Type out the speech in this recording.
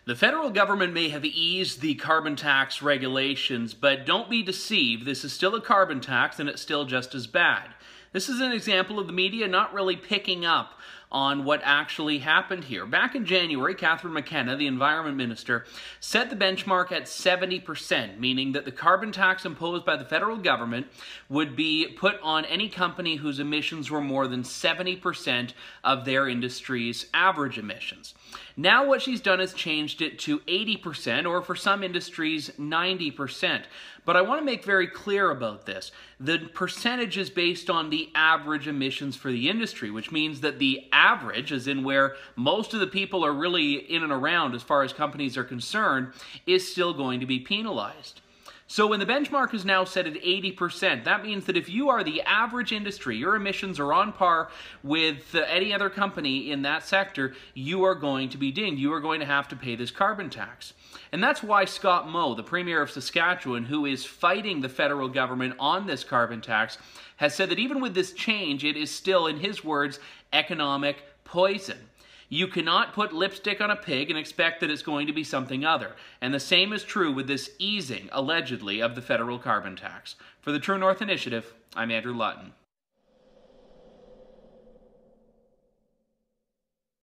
The federal government may have eased the carbon tax regulations, but don't be deceived. This is still a carbon tax and it's still just as bad. This is an example of the media not really picking up on what actually happened here. Back in January, Catherine McKenna, the Environment Minister, set the benchmark at 70%, meaning that the carbon tax imposed by the federal government would be put on any company whose emissions were more than 70% of their industry's average emissions. Now what she's done is changed it to 80%, or for some industries, 90%. But I want to make very clear about this. The percentage is based on the average emissions for the industry, which means that the average, as in where most of the people are really in and around as far as companies are concerned, is still going to be penalized. So when the benchmark is now set at 80%, that means that if you are the average industry, your emissions are on par with any other company in that sector, you are going to be dinged. You are going to have to pay this carbon tax. And that's why Scott Moe, the Premier of Saskatchewan, who is fighting the federal government on this carbon tax, has said that even with this change, it is still, in his words, economic poison. You cannot put lipstick on a pig and expect that it's going to be something other. And the same is true with this easing, allegedly, of the federal carbon tax. For the True North Initiative, I'm Andrew Lawton.